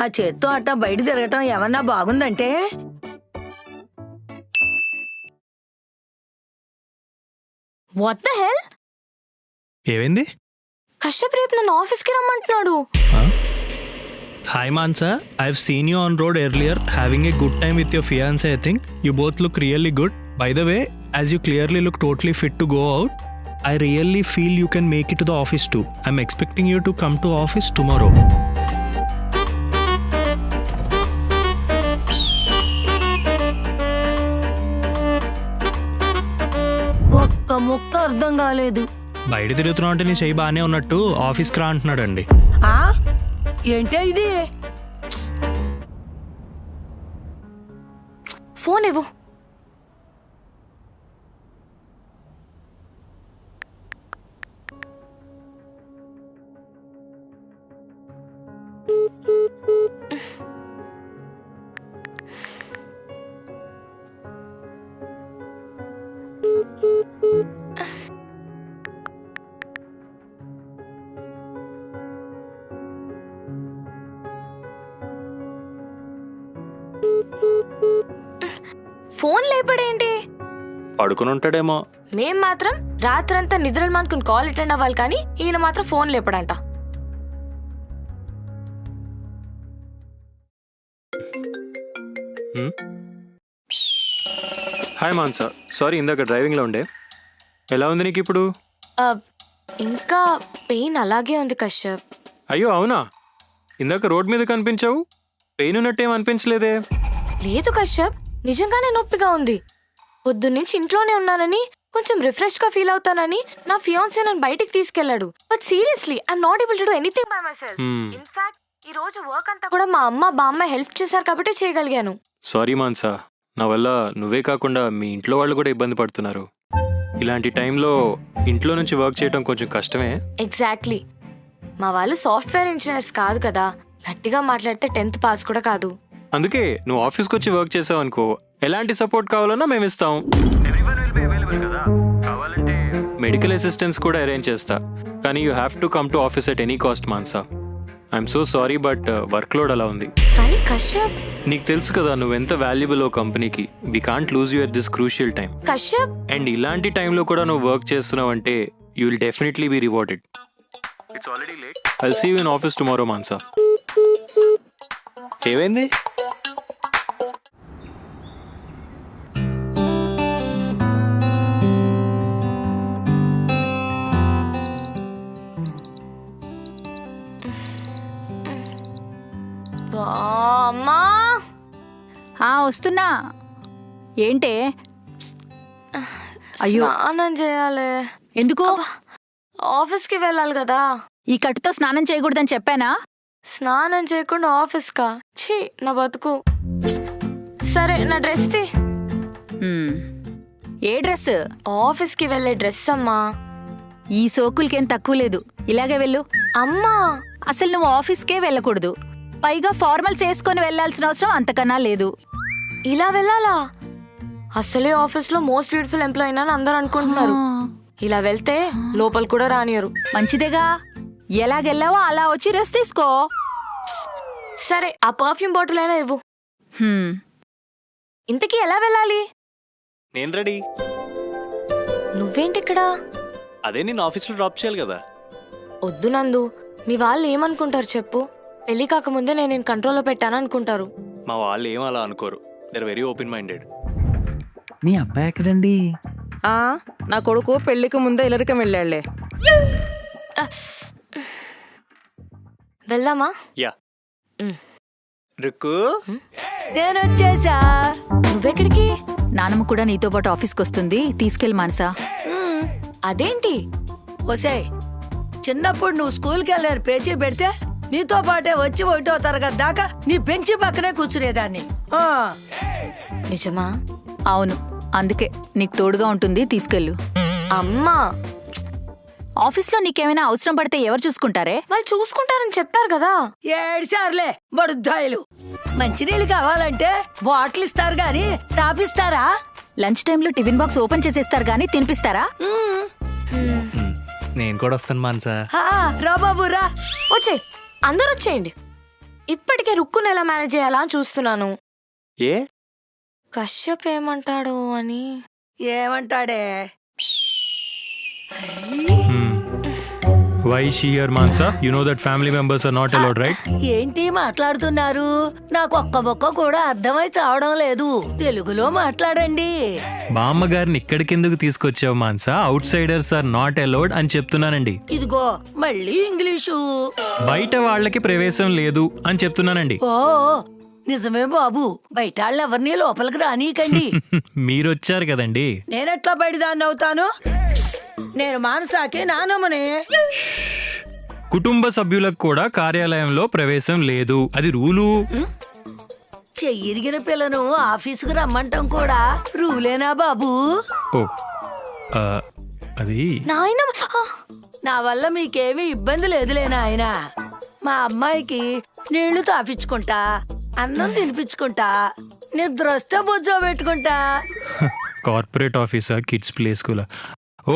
ఆ చేత్తో అట్టా బయట తిరగటం ఏమన్నా బాగుందంటే? What the hell? ఏమైంది? కశ్యప్ రేపు నన్ను ఆఫీస్కి రమ్మంటున్నాడు. Hi Mansa, I've seen you on road earlier having a good time with your fiance. I think you both look really good. By the way, as you clearly look totally fit to go out, I really feel you can make it to the office too. I'm expecting you to come to office tomorrow. ఒక్క ముక్క అర్థం కాలేదు. బయట తిరుగుతున్నావు అంటే నీ చెయ్యి బాగానే ఉన్నట్టు ఆఫీస్కి రా అంటున్నాడండి. ఏంటే ఇది? ఫోన్ ఇవ్వు. ఫోన్ లేపడేంటి? పడుకుని ఉంటాడేమో. మేం మాత్రం రాత్రంతా నిద్రలు మానుకుని కాల్ అటెండ్ అవ్వాలి, కానీ ఈయన మాత్రం ఫోన్ లేపడంట. హాయ్ మాన్సా, సారీ ఇందాక డ్రైవింగ్లో ఉండే. ఎలా ఉంది నీకు ఇప్పుడు? ఇంకా పెయిన్ అలాగే ఉంది కశ్యప్. అయ్యో అవునా? ఇందాక రోడ్ మీద కనిపించావు, పెయిన్ ఉన్నట్టేం అనిపించలేదే. లేదు కశ్యప్, నిజంగానే నొప్పిగా ఉంది. పొద్దున్నుంచి ఇంట్లోనే ఉన్నానని, కొంచెం రిఫ్రెష్ గా ఫీల్ అవుతానని నా ఫియాన్సీ నన్ను బయటికి తీసుకెళ్లాడు. But seriously I'm not able to do anything by my self. In fact ఈ రోజు వర్క్ అంతా కూడా మా అమ్మ బామ్మ హెల్ప్ చేశారు కాబట్టి చేయగలిగాను. సారీ మాన్సా, నా వల్ల నువ్వే కాకుండా మీ ఇంట్లో వాళ్ళు కూడా ఇబ్బంది పడుతున్నారు. ఇలాంటి టైంలో ఇంట్లో నుంచి వర్క్ చేయడం కొంచెం కష్టమే. ఎగ్జాక్ట్లీ. మా వాళ్ళు సాఫ్ట్వేర్ ఇంజనీర్స్ కాదు కదా, గట్టిగా మాట్లాడితే 10th పాస్ కూడా కాదు. అందుకే నువ్వు ఆఫీస్కి వచ్చి వర్క్ చేసావు అనుకో, ఎలాంటి సపోర్ట్ కావాలన్నా మేము ఇస్తాం. మెడికల్ అసిస్టెన్స్ కూడా అరేంజ్ చేస్తా, కానీ you have to come to office at any cost Mansa. I'm so sorry, but work load అలా ఉంది. కానీ కశ్యప్, నీకు తెలుసు కదా నువ్వెంత వాల్యుబుల్ ఓ కంపెనీకి. We can't lose you at this crucial time. Kashyap, and ఇలాంటి టైంలో కూడా నువ్వు వర్క్ చేస్తున్నావు అంటే you will definitely be rewarded. It's already late. I'll see you in office tomorrow Manasa. ఏమైంది? అమ్మా వస్తున్నా. ఏంటే? అయ్యో, స్నానం చేయాలి. ఎందుకు? ఆఫీస్కి వెళ్ళాలి కదా. ఈ కట్టుతో స్నానం చేయకూడదని చెప్పానా? స్నానం చేయకుండా ఆఫీస్కా? ఛీ, నా బతుకు. సరే, నా డ్రెస్ తీ. ఏ డ్రెస్? ఆఫీస్కి వెళ్ళే డ్రెస్ అమ్మా. ఈ సోకులకేం తక్కువ లేదు, ఇలాగే వెళ్ళు. అమ్మా, అసలు నువ్వు ఆఫీస్కే వెళ్ళకూడదు. పైగా ఫార్మల్స్ వేసుకొని వెళ్లాల్సిన అవసరం అంతకన్నా లేదు. ఇలా వెళ్ళాలా? అసలే ఆఫీస్లో మోస్ట్ బ్యూటిఫుల్ ఎంప్లాయీ అని అందరూ అనుకుంటున్నారు. ఇలా వెళ్తే లోపల కూడా రానియరు. మంచిదేగా, ఎలాగెళ్ళావో అలా వచ్చి రెస్ట్ తీసుకో. సరే, ఆ పర్ఫ్యూమ్ బాటిల్ అయినా ఇవ్వు. ఇంతకీ ఎలా వెళ్ళాలి? నేను రెడీ. నువ్వేంటి ఇక్కడ? అదే నేను ఆఫీస్లో డ్రాప్ చేయాలి కదా. వద్దు నందు, మీ వాళ్ళు ఏమనుకుంటారు చెప్పు. పెళ్లి కాకముందే నేను కంట్రోల్లో పెట్టాను అనుకుంటారు. మా వాళ్ళు ఏం అలా అనుకోరు, they are very open minded. మీ అబ్బాయి ఎక్కడండి? నా కొడుకు పెళ్లికి ముందే ఇలరికం వెళ్ళాళ్లే. వెళ్దామా? యా. రుక్కు, నేను వచ్చేసా. నువ్వెక్కడికి? నానమ్మ కూడా నీతో పాటు ఆఫీస్కి వస్తుంది, తీసుకెళ్ళి మానసా. అదేంటి? ఒసేయ్, చిన్నప్పుడు నువ్వు స్కూల్కి వెళ్ళారు పేచీ పెడితే నీతో పాటే వచ్చి 1వ తరగతి దాకా నీ బెంచి పక్కనే కూర్చునేదాన్ని. నిజమా? అవును, అందుకే నీకు తోడుగా ఉంటుంది, తీసుకెళ్ళు. అమ్మా, ఆఫీస్లో నీకేమైనా అవసరం పడితే ఎవరు చూసుకుంటారే? వాళ్ళు చూసుకుంటారని చెప్పారు కదా. 7 సార్లే బడుద్దాయిలు. మంచినీళ్ళు కావాలంటే బాటిల్ ఇస్తారు గాని తాపిస్తారా? లంచ్ టైంలో టిఫిన్ బాక్స్ ఓపెన్ చేసేస్తారు గానీ తినిపిస్తారా? నేను కూడా వస్తాను మాన్సా. రా బాబు రా. వచ్చే, అందరూ వచ్చేయండి. ఇప్పటికే రుక్కుని ఎలా మేనేజ్ చేయాలా అని చూస్తున్నాను. ఏ కశ్యప్ ఏమంటాడో అని. ఏమంటాడే? Why is she here, Mansa? You know that family members are not allowed, right? ఏంటి మాట్లాడుతున్నారు? నాకు ఒక్క బొక్క కూడా అర్థమై చావడం లేదు. తెలుగులో మాట్లాడండి. బామ్మ గారిని ఇక్కడికెందుకు తీసుకొచ్చావు Mansa? Outsiders are not allowed అని చెప్తున్నానండి. ఇదిగో మళ్ళీ ఇంగ్లీషు. బయట వాళ్ళకి ప్రవేశం లేదు అని చెప్తున్నానండి. ఓ నిజమే బాబు, బయట వాళ్ళు ఎవరిని లోపలికి రానీకండి. మీరొచ్చారు కదండి. నేనెట్లా బయటదాన్ని అవుతాను? నేను మానసాకి నానమ్మనే. కుటుంబ సభ్యులకు కూడా కార్యాలయంలో ప్రవేశం లేదు, అది రూలు. చెయ్యిరిగిన పిల్లను ఆఫీసుకు రమ్మంటాం కూడా రూలేనా బాబు? ఓ అది నాయన నా వల్ల మీకేమీ ఇబ్బంది లేదులే నాయన. మా అమ్మాయికి నీళ్లు తాపించుకుంటా, అన్నం తినిపించుకుంటా, నిద్ర వస్తే బుజ్జో పెట్టుకుంటా. Corporate officer, kids play school.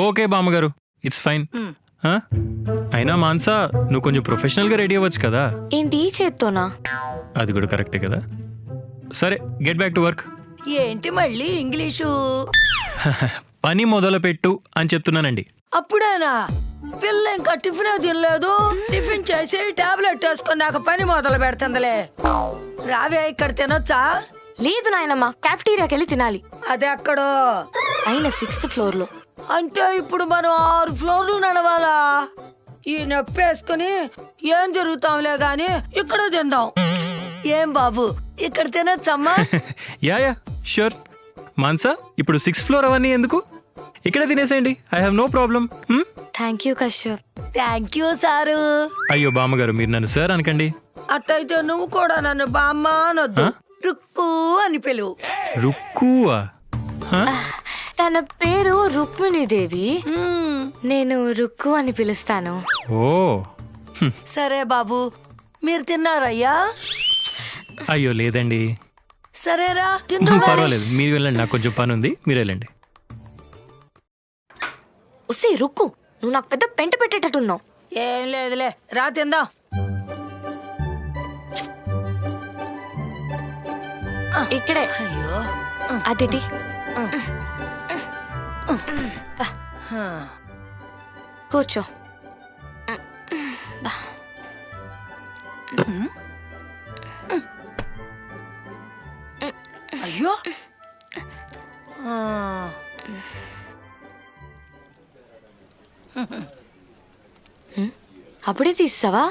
Okay బామ్మగారు, ఇట్స్ ఫైన్. అయినా మాన్సా, నువ్వు కొంచెం ప్రొఫెషనల్ గా రెడీ అవ్వచ్చు కదా. ఏంటి ఈ చేత్తోనా? అది కూడా కరెక్టే కదా. సరే, గెట్ బ్యాక్ టు వర్క్. ఏంటి మళ్ళీ ఇంగ్లీషు? పని మొదలు పెట్టు అని చెప్తున్నానండి. అప్పుడేనా? పిల్ల ఇంకా టిఫిన్ తినలేదు. టిఫిన్ చేసి టాబ్లెట్ వేసుకున్నాక పని మొదలు పెడుతుందిలే. రావే, ఇక్కడ తినొచ్చా? లేదు నాయనమ్మ, క్యాఫ్టీరియాకి వెళ్ళి తినాలి. అది ఎక్కడో అయిన 6th floor లో. అంటే ఇప్పుడు మనం 6 ఫ్లోర్లు నడవాలా? ఈ నొప్పి వేసుకుని ఏం తిరుగుతాంలే గాని ఇక్కడ తిందాం. ఏం బాబు, ఇక్కడ తినొచ్చమ్మా? Yeah sure. మాన్సా, ఇప్పుడు 6th floor అవన్నీ ఎందుకు, ఇక్కడే తినేసేయండి. I have no problem. Thank you Kashyap. Thank you sir. అయ్యో బామ్మగారు, మీరు నన్ను సార్ అనకండి. అట్టయితే నువ్వు కూడా నన్ను బామ్మ అనొద్దు, రుక్కు అని పిలువు. రుక్కువా? తన పేరు రుక్మిణీదేవి, నేను రుక్కు అని పిలుస్తాను. ఓ సరే బాబు, మీరు తిన్నారయ్యా? అయ్యో లేదండి. సరేరా, తిందు. పర్వాలేదు, మీరు వెళ్ళండి, నాకు కొంచెం పని ఉంది, మీరు వెళ్ళండి. ఉసి రుక్కు, నువ్వు నాకు పెద్ద పెంట పెట్టేటట్టున్నావు. ఏం లేదులే, రా తిందాం. ఇక్కడే. అయ్యో, అదిటి కూర్చో. అయ్యో. అప్పుడే తీస్తావా?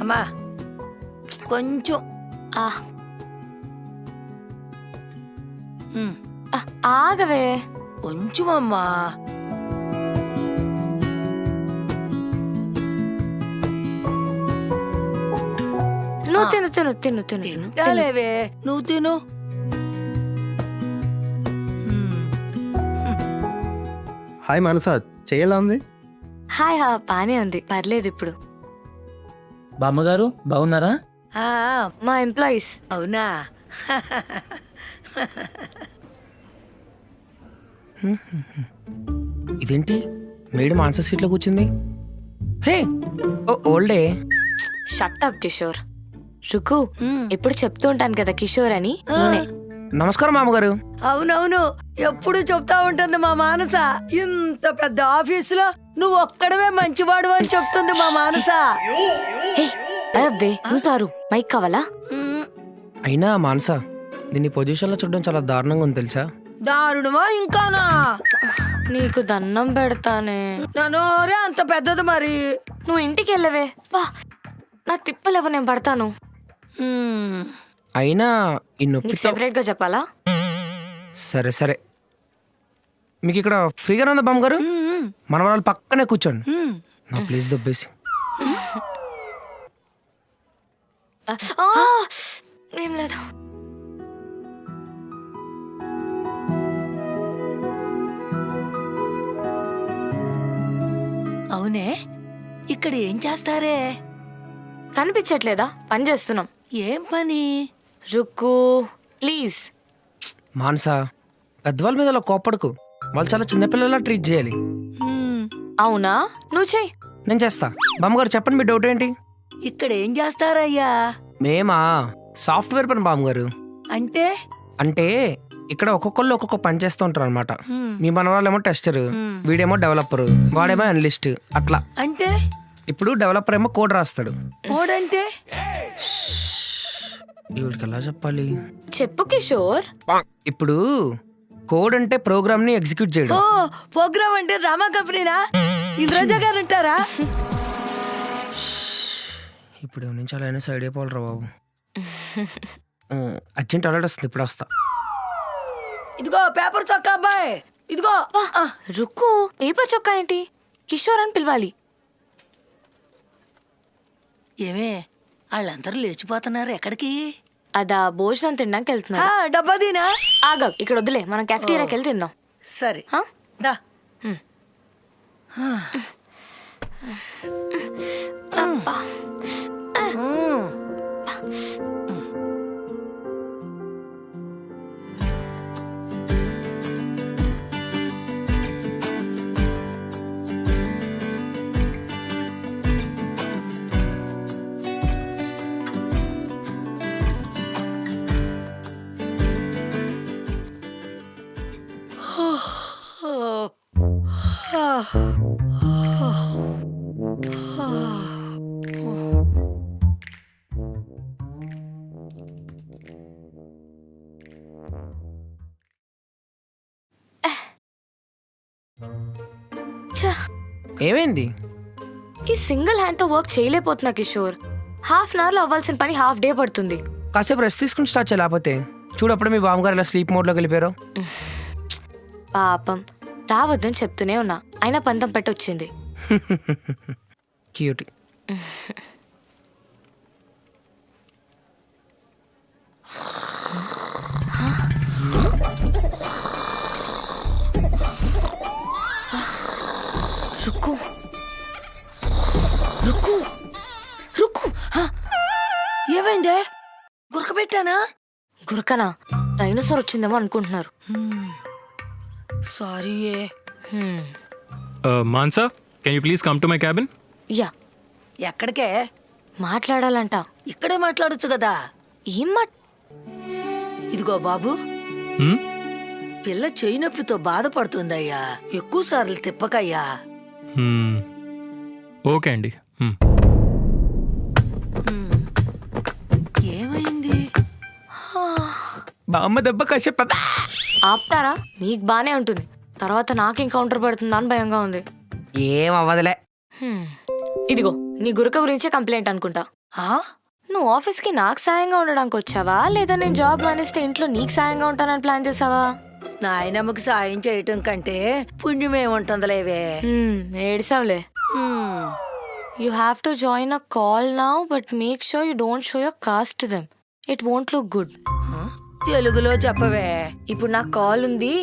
అమ్మా కొంచెం. ఆగవే. కొంచెం అమ్మా. నువ్వు తిను తిను తిను తిను తింటాలేవే, నువ్వు తిను. హాయ్ మానస, చెయ్యలా ఉంది? హాయ్, బానే ఉంది, పర్లేదు. ఇప్పుడు బామ్మగారు బాగున్నారా? ఆ, మా ఎంప్లాయీస్. అవునా? ఇదేంటి మేడం ఆన్సర్ సీట్లో కూర్చుంది? హే, ఓ ఓల్డే. Shut up Kishore. రుకు, ఎప్పుడు చెప్తూ ఉంటాను కదా కిషోర్ అని. నేనే. నమస్కారం మామగారు. అవునవును, ఎప్పుడు చెప్తా ఉంటుంది మా మానస. ఇంత పెద్ద ఆఫీసులో నువ్వు ఒక్కడవే మంచివాడు అని చెప్తుంది మా మానస. అబ్బే ఉంటారు, మైక్ కావాలా? అయినా మానస, దీన్ని పొజిషన్లో చూడడం చాలా దారుణంగా ఉంది తెలుసా? దారుణమా ఇంకానా? నీకు దండం పెడతానే. నా నోరే అంత పెద్దది మరి. నువ్వు ఇంటికి వెళ్ళవే. వా, నా తిప్పలేవు, నేను పడతాను. అయినా ఈ నీకు నొప్పి సెపరేట్ గా చెప్పాలా? సరే సరే, మీకు ఇక్కడ ఫ్రీగా ఉందా బామ్మగారు? మన వాళ్ళు పక్కనే కూర్చోండి, నా ప్లీజ్ దొబ్బేసి. ఏం లేదు. అవునే, ఇక్కడ ఏం చేస్తారే? కనిపించట్లేదా? పని చేస్తున్నాం. ఏం పని? రుక్కు ప్లీజ్. మానస, పెద్దవాళ్ళ మీద అలా కోప్పడకు, వాళ్ళు చాలా చిన్నపిల్లలా ట్రీట్ చేయాలి. అవునా, నువ్వు చెయ్యి. నేను చేస్తా. బామ్మగారు చెప్పండి, మీ డౌట్ ఏంటి? ఇక్కడ ఏం చేస్తారయ్యా? మేమా సాఫ్ట్వేర్ పని బామ్మగారు. అంటే అంటే ఇక్కడ ఒక్కొక్కళ్ళు ఒక్కొక్క పని చేస్తూ ఉంటారు అనమాట. మీ మనవాళ్ళేమో టెస్టర్, వీడేమో డెవలపర్, వాడేమో అనలిస్ట్. అట్లా అంటే ఇప్పుడు డెవలపర్ ఏమో కోడ్ రాస్తాడు. కోడంటే వీడికి ఎలా చెప్పాలి? చెప్పు కిషోర్. ఇప్పుడు కోడ్ అంటే ప్రోగ్రామ్ ని ఎగ్జిక్యూట్ చేయడం. ఓ ప్రోగ్రామ్ అంటే రామా కంపెనీనా? ఇంద్రజ గారు అంటారా? ఇప్పుడు నుంచి అలా అయినా సైడ్ అయిపోవాలరా బాబు. అర్జెంట్ అలర్ట్ వస్తుంది, ఇప్పుడు వస్తా. ఇదిగో పేపర్ చొక్కా అబ్బాయి, ఇదిగో. రుక్కు, పేపర్ చొక్కా ఏంటి? కిషోర్ అని పిలవాలి. ఏమే వాళ్ళందరూ లేచిపోతున్నారు, ఎక్కడికి? అదా భోజనం తినడానికి వెళ్తున్నా. డబ్బా దీనా? ఆగా, ఇక్కడ వద్దులే, మనం క్యాఫ్టీరియాకి వెళ్ళి తిందాం. సరే హా? దా. అబ్బా. ఏమైంది? ఈ సింగిల్ హ్యాండ్ తో వర్క్ చేయలేకపోతున్నా కిషోర్. హాఫ్ అన్ అవర్ లో అవ్వాల్సిన పని హాఫ్ డే పడుతుంది. కాసేపు రెస్ట్ తీసుకుని స్టార్ట్ చేయాలి. లేకపోతే చూడప్పుడు మీ బామ్మగారు ఇలా స్లీప్ మోడ్ లోకి వెళ్ళిపోయారు. పాపం, రావద్దని చెప్తూనే ఉన్నా, అయినా పంతం పెట్టొచ్చింది. క్యూట్. రుక్కు రుక్కు రుక్కు. ఏమైందే? గురక పెట్టానా? గురకనా? డైనోసార్ వచ్చిందేమో అనుకుంటున్నారు. Sorry. Mansa, can you please come to my cabin? Yeah. ఎక్కడికే? మాట్లాడాలంట. ఇక్కడే మాట్లాడొచ్చు కదా. ఏం ఇదిగో బాబు, Hmm? పిల్ల చెయ్యి నొప్పితో బాధపడుతుందయ్యా, ఎక్కువ సార్లు తిప్పకయ్యా. ఓకే అండి. ఏమైంది? బామ్మ దెబ్బ కాసేపు ఆపుతారా? మీకు బానే ఉంటుంది, తర్వాత నాకేం కౌంటర్ పడుతుందా అని భయంగా ఉంది. ఏం అవ్వదులే. ఇదిగో నీ గురక గురించే కంప్లైంట్ అనుకుంటా. నువ్వు ఆఫీస్కి నాకు సాయంగా ఉండడానికి వచ్చావా, లేదా నేను జాబ్ మానేస్తే ఇంట్లో నీకు సాయంగా ఉంటానని ప్లాన్ చేసావా? నాయనమ్మకి సాయం చేయటం కంటే పుణ్యమేముంటుందిలేవే. ఏడిసావులే. You have to join a call now, but make sure you don't show your caste to them. It won't look good. తెలుగులో చెప్పవే. ఇప్పుడు నాకు కాల్ ఉంది,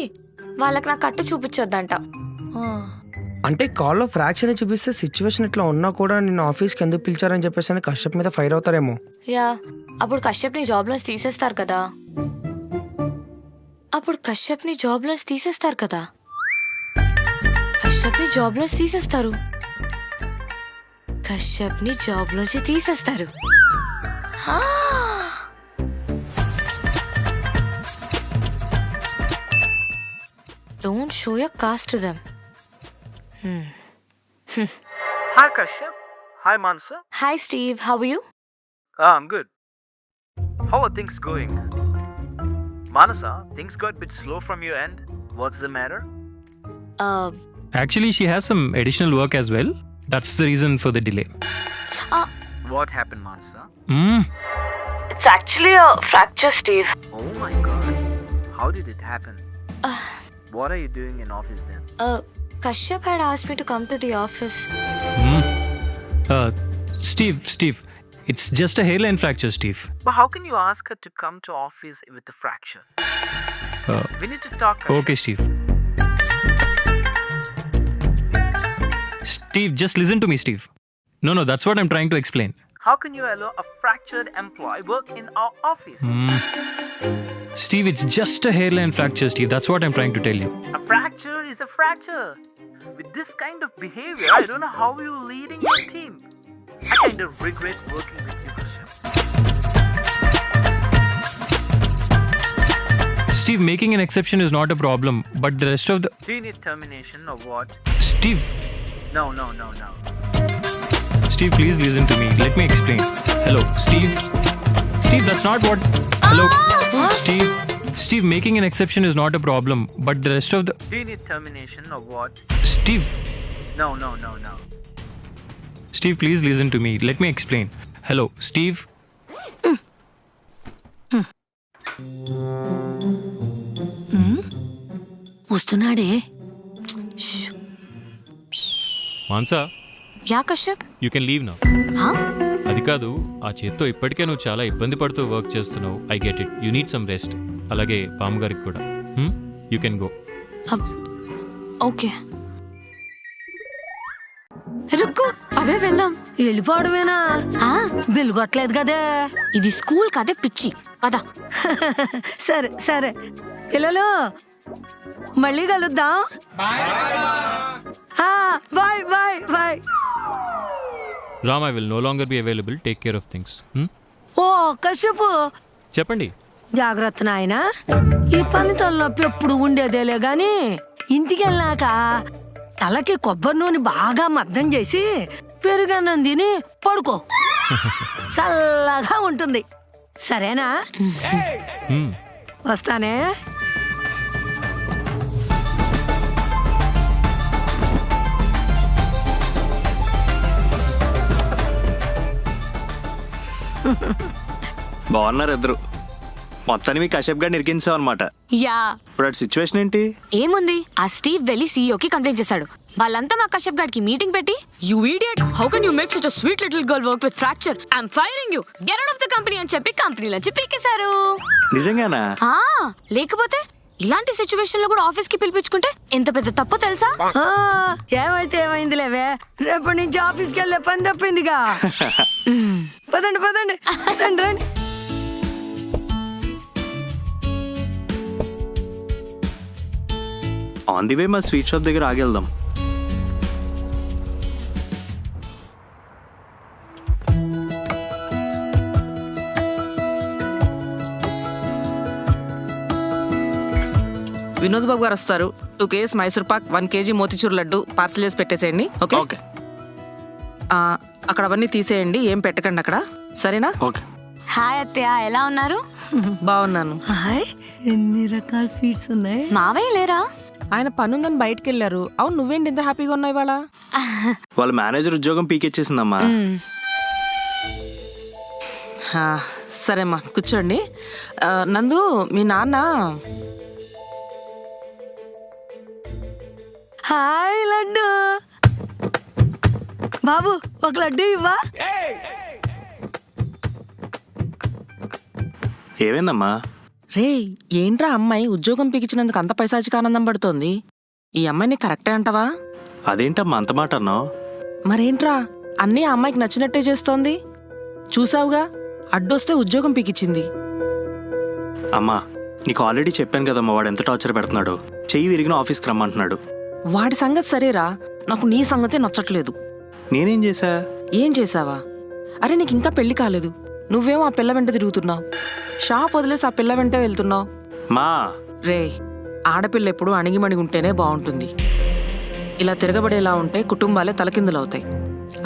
వాళ్ళకి నా కట్టు చూపించొద్దంట. అంటే కాల్లో ఫ్రాక్షన్ చూపిస్తే సిచ్యువేషన్ ఇట్లా ఉన్నా కూడా నిన్ను ఆఫీస్కి ఎందుకు పిలిచారని చెప్పేసి కశ్యప్ మీద ఫైర్ అవుతారేమో. యా, అప్పుడు కశ్యప్ ని జాబ్ లోంచి తీసేస్తారు కదా. కశ్యప్ ని జాబ్ లోంచి తీసేస్తారు. Don't show your caste to them. Hi Kashyap. Hi Mansa. Hi Steve, how are you? I'm good. How are things going? Manasa, things got a bit slow from your end. What's the matter? Actually, she has some additional work as well. That's the reason for the delay. What happened, Manasa? It's actually a fracture, Steve. Oh my god. How did it happen? What are you doing in office then? Kashyap had asked me to come to the office. Steve, it's just a hairline fracture, Steve. But how can you ask her to come to office with a fracture? We need to talk. Okay, Steve. Steve, just listen to me, Steve. No, that's what I'm trying to explain. How can you allow a fractured employee work in our office? Steve, it's just a hairline fracture, Steve. That's what I'm trying to tell you. A fracture is a fracture. With this kind of behavior, I don't know how you're leading your team. I kind of regret working with you, Kashyap. Steve, making an exception is not a problem, but the rest of the... Do you need termination or what? Steve, No. Steve, please listen to me. Let me explain. Hello, Steve. Steve, that's not what... Hello. Steve, making an exception is not a problem, but the rest of the... Do you need termination or what? Steve. No. Steve, please listen to me. Let me explain. Hello, Steve. వస్తున్నాడే. Mansa, yeah Kashyap. You can leave now. హా? అది కాదు, ఆ చేత్తో ఇప్పటికే నువ్వు చాలా ఇబ్బంది పడుతూ వర్క్ చేస్తున్నావు. I get it. You need some rest. అలాగే పాము గారికి కూడా. You can go. Okay. Rukku, అదే వెళ్దాం. వెళ్ళిపోవడమేనా? బిల్లు కొట్టలేదు కదే. ఇది స్కూల్ కదే పిచ్చి. పద. సరే పిల్లలు మళ్ళీ కలుద్దాం. Bye. Ram, I will no longer be available. Take care of things. ఓ కశ్యపు, చెప్పండి. జాగ్రత్త నాయనా. ఈ పని తలనొప్పి ఎప్పుడు ఉండేదేలే గాని ఇంటికి వెళ్ళాక తలకి కొబ్బరి నూనె బాగా మద్దం చేసి పెరుగన్నం తిని పడుకో. చల్లగా ఉంటుంది. సరేనా? వస్తానే. బాగున్నారు ఇద్దరు. మొత్తాన్ని మీ కశ్యప్ గారిని ఇరికించావు అనమాట. యా. ఇప్పుడు సిచ్యువేషన్ ఏంటి? ఏముంది, ఆ స్టీవ్ వెళ్ళి సీఈఓకి కంప్లైంట్ చేశాడు. వాళ్ళంతా మా కశ్యప్ గారికి మీటింగ్ పెట్టి, you idiot, how can you make such a sweet little girl work with fracture, I am firing you, get out of the company అని చెప్పి కంపెనీలోంచి పీకేశారు. నిజంగానా? లేకపోతే ఇలాంటి సిచ్యువేషన్ లో కూడా ఆఫీస్ కి పిలిపించుకుంటే ఎంత పెద్ద తప్పు తెలుసా? ఏమైతే ఏమైంది లేవే, రేపటి నుంచి ఆఫీస్కి వెళ్ళే పని తప్పిందిగా. పదండి రండి. ఆన్ ది వే మా స్వీట్ షాప్ దగ్గర ఆగెళ్దాం. వినోద్ బాబు గారు వస్తారు. 2 kgs Mysore Pak, 1 kg motichoor laddu parcel చేసి పెట్టేసేయండి. ఓకే. అక్కడ అవన్నీ తీసేయండి, ఏం పెట్టకండి అక్కడ. సరేనా? ఓకే. హాయ్ అత్తయ్య, ఎలా ఉన్నారు? బాగున్నాను. హాయ్, ఎన్ని రకాల స్వీట్స్ ఉన్నాయి. మావయ్య లేరా? ఆయన పనుందని బయటకు వెళ్ళారు. అవును, నువ్వేంటి ఇంత హ్యాపీగా ఉన్నావు ఇవాళ? వాళ్ళ మేనేజర్ ఉద్యోగం పీకెచ్చేసిందమ్మా. సరేమ్మా, కూర్చోండి. నందు, మీ నాన్న... హాయ్ లడ్డు బాబు, ఒక లడ్డు ఇవ్వా. ఏమైందమ్మా? రే, ఏంట్రా అమ్మాయి ఉద్యోగం పీకించినందుకు అంత పైశాచిక ఆనందం పడుతోంది? ఈ అమ్మాయిని కరెక్టే అంటావా? అదేంటమ్మా అంత మాట అన్నావు? మరేంట్రా, అన్నీ ఆ అమ్మాయికి నచ్చినట్టే చేస్తోంది. చూసావుగా, అడ్డొస్తే ఉద్యోగం పీకిచ్చింది. అమ్మా, నీకు ఆల్రెడీ చెప్పాను కదమ్మా వాడు ఎంత టార్చర్ పెడుతున్నాడు. చెయ్యి విరిగిన ఆఫీస్కి రమ్మంటున్నాడు. వాడి సంగతి సరేరా, నాకు నీ సంగతే నచ్చట్లేదు. నేనేం చేశా? ఏం చేసావా? అరే, నీకు ఇంకా పెళ్లి కాలేదు, నువ్వేమో ఆ పిల్ల వెంట తిరుగుతున్నావు. షాప్ వదిలేసి ఆ పిల్ల వెంటే వెళ్తున్నావు. మా రే, ఆడపిల్ల ఎప్పుడు అణిగిమణిగి ఉంటేనే బాగుంటుంది. ఇలా తిరగబడేలా ఉంటే కుటుంబాలే తలకిందులవుతాయి.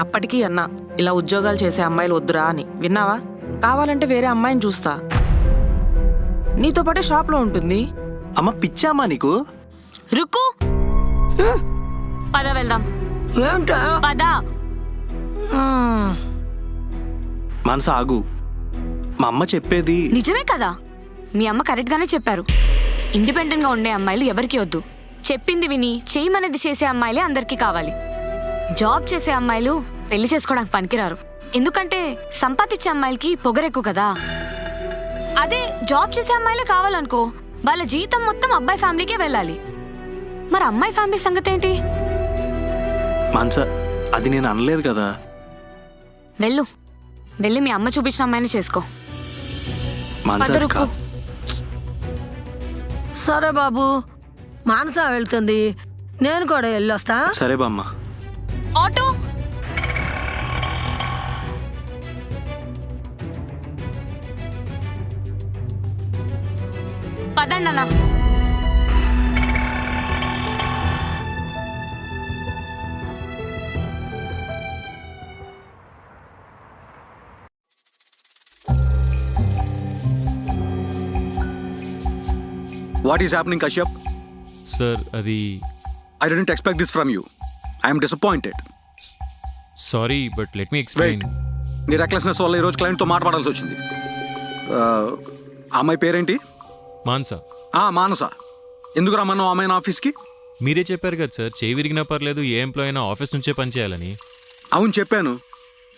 అప్పటికీ అన్నా, ఇలా ఉద్యోగాలు చేసే అమ్మాయిలు వద్దురా అని. విన్నావా? కావాలంటే వేరే అమ్మాయిని చూస్తా, నీతో పాటే షాప్లో ఉంటుంది. అమ్మ పిచ్చామా నీకు? రుక్కు, పద వెళ్దాం. ఏంటా? పద. మనసు ఆగు, మా అమ్మ చెప్పేది నిజమే కదా, మీ అమ్మ కరెక్ట్ గానే చెప్పారు. ఇండిపెండెంట్ గా ఉండే అమ్మాయిలు ఎవరికి వద్దు. చెప్పింది విని చేయమనేది చేసే అమ్మాయిలే అందరికీ కావాలి. జాబ్ చేసే అమ్మాయిలు పెళ్లి చేసుకోవడానికి పనికిరారు. ఎందుకంటే సంపాదించే అమ్మాయిలకి పొగరెక్కువ కదా. అదే జాబ్ చేసే అమ్మాయిలే కావాలనుకో, వాళ్ళ జీవితం మొత్తం అబ్బాయి ఫ్యామిలీకే వెళ్ళాలి. మరి అమ్మాయి ఫ్యామిలీ సంగతి ఏంటి? మనస, అది నేను అనలేదు కదా. వెళ్ళు, వెళ్ళి మీ అమ్మ చూపించిన అమ్మాయిని చేసుకో. మాన్సా పదరుకు. సరే బాబు, మానస వెళ్తుంది, నేను కూడా వెళ్ళొస్తా. సరే బామ్మ. ఆటో పదండి అన్న. What is happening, Kashyap? Sir అది I didn't expect this from you. I am disappointed. Sorry but let me explain. నీ రెక్లెస్నెస్ వల్ల ఈరోజు క్లయింట్తో మాట్లాడాల్సి వచ్చింది. అమ్మాయి పేరేంటి? మాన్సా. మానస. ఎందుకు రమ్మన్నావు అమ్మాయిని ఆఫీస్కి? మీరే చెప్పారు కదా సార్, చేయి విరిగినా పర్లేదు, ఏ ఎంప్లాయ్ అయినా ఆఫీస్ నుంచే పనిచేయాలని. అవును చెప్పాను,